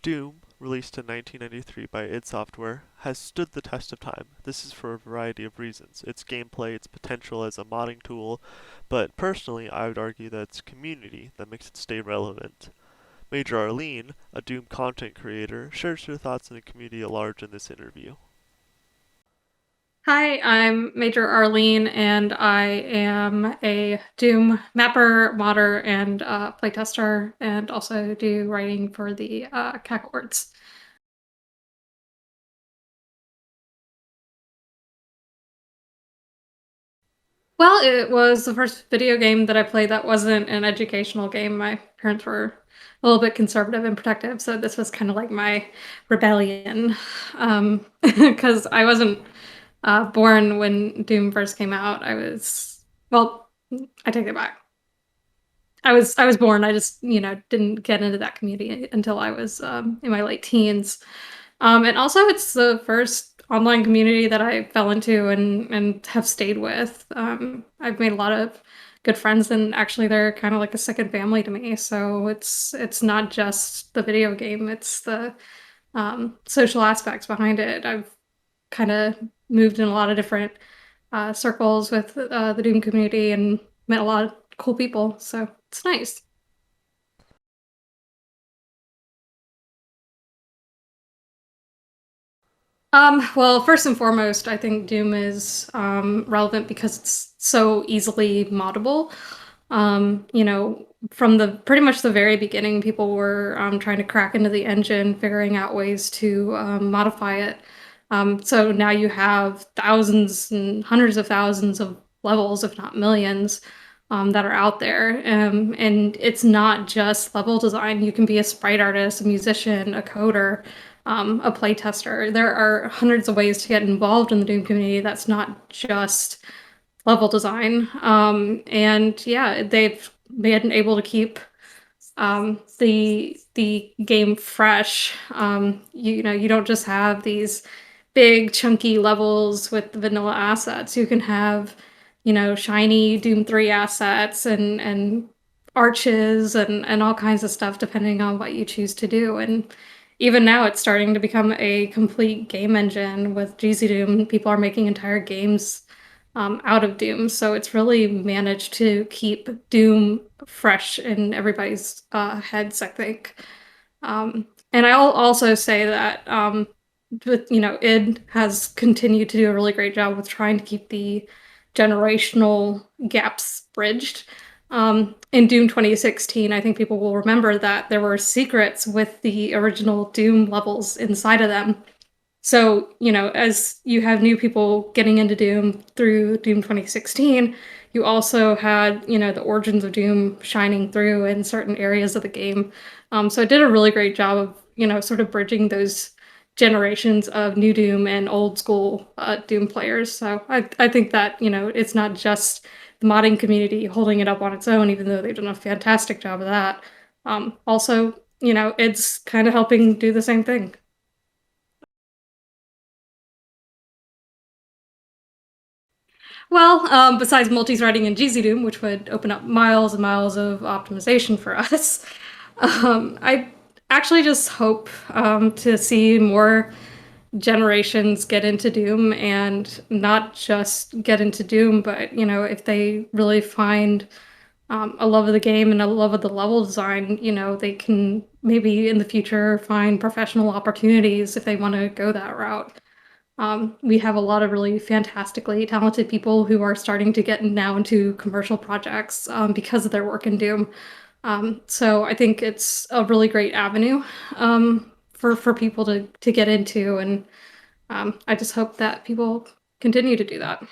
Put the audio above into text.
Doom, released in 1993 by id Software, has stood the test of time. This is for a variety of reasons. Its gameplay, its potential as a modding tool, but personally I would argue that it's community that makes it stay relevant. Major Arlene, a Doom content creator, shares her thoughts on the community at large in this interview. Hi, I'm Major Arlene, and I am a Doom mapper, modder, and playtester, and also do writing for the CAC Awards. Well, it was the first video game that I played that wasn't an educational game. My parents were a little bit conservative and protective, so this was kind of like my rebellion. Because I wasn't born when Doom first came out. Well, I take it back. I was born. I just, didn't get into that community until I was in my late teens. And also, it's the first online community that I fell into and have stayed with. I've made a lot of good friends, and actually, they're kind of like a second family to me. So it's not just the video game; it's the social aspects behind it. I've kind of moved in a lot of different circles with the Doom community and met a lot of cool people. So it's nice. Well, first and foremost, I think Doom is relevant because it's so easily moddable. From the pretty much the very beginning, people were trying to crack into the engine, figuring out ways to modify it. So now you have thousands and hundreds of thousands of levels, if not millions, that are out there. And it's not just level design. You can be a sprite artist, a musician, a coder, a playtester. There are hundreds of ways to get involved in the Doom community that's not just level design. And yeah, they've been able to keep the game fresh. You don't just have these big chunky levels with the vanilla assets. You can have, shiny Doom 3 assets and arches and all kinds of stuff depending on what you choose to do. And even now it's starting to become a complete game engine with GZDoom. People are making entire games out of Doom. So it's really managed to keep Doom fresh in everybody's heads, I think. And I'll also say that id has continued to do a really great job with trying to keep the generational gaps bridged. In Doom 2016, I think people will remember that there were secrets with the original Doom levels inside of them. So, as you have new people getting into Doom through Doom 2016, you also had, the origins of Doom shining through in certain areas of the game. So it did a really great job of, sort of bridging those generations of new Doom and old school Doom players. So I think that, it's not just the modding community holding it up on its own, even though they've done a fantastic job of that. Also, it's kind of helping do the same thing. Well, besides multi-threading and GZDoom, which would open up miles and miles of optimization for us, I actually just hope to see more generations get into Doom and not just get into Doom, but if they really find a love of the game and a love of the level design, they can maybe in the future find professional opportunities if they want to go that route. We have a lot of really fantastically talented people who are starting to get now into commercial projects because of their work in Doom. So I think it's a really great avenue for people to get into, and I just hope that people continue to do that.